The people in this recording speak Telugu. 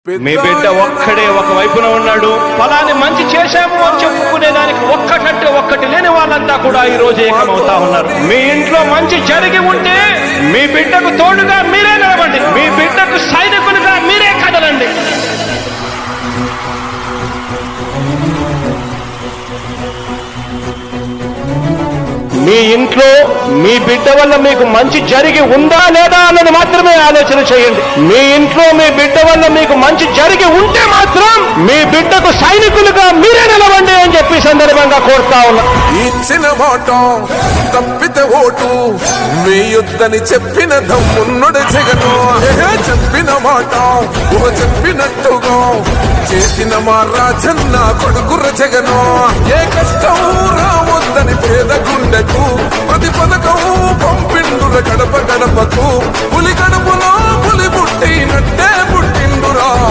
మీ బిడ్డ ఒక్కడే ఒక వైపున ఉన్నాడు. ఫలాన్ని మంచి చేశాము అని చెప్పుకునే దానికి ఒక్కటంటే ఒక్కటి లేని వాళ్ళంతా కూడా ఈ రోజు ఏకమవుతా ఉన్నారు. మీ ఇంట్లో మంచి జరిగి ఉంటే మీ బిడ్డకు తోడుగా మీరే నిలబండి, మీ బిడ్డకు సైనికులుగా మీరే కదలండి. మీ ఇంట్లో మీ బిడ్డ వల్ల మీకు మంచి జరిగి ఉందా లేదా అన్నది మాత్రమే ఆలోచన చేయండి. మీ ఇంట్లో మీ బిడ్డ వల్ల మీకు మంచి జరిగి ఉంటే మాత్రం మీ బిడ్డకు సైనికులుగా మీరే నిలవండి అని చెప్పి సందర్భంగా కోరుతా ఉన్నా. ఇచ్చిన మాట తప్పితే ఓటు మీ యుద్ధని చెప్పిన దమ్మున్నడు జగను. చెప్పిన మాట చెప్పినట్టుగా చేసిన మా రాజన్న కొడుకుర జగను. ఏ కష్టం రావద్దని పేద గుండెకు ప్రతి పథకం పంపిండుల గడప గడపకు. పులి గడపలో పులి పుట్టినట్టే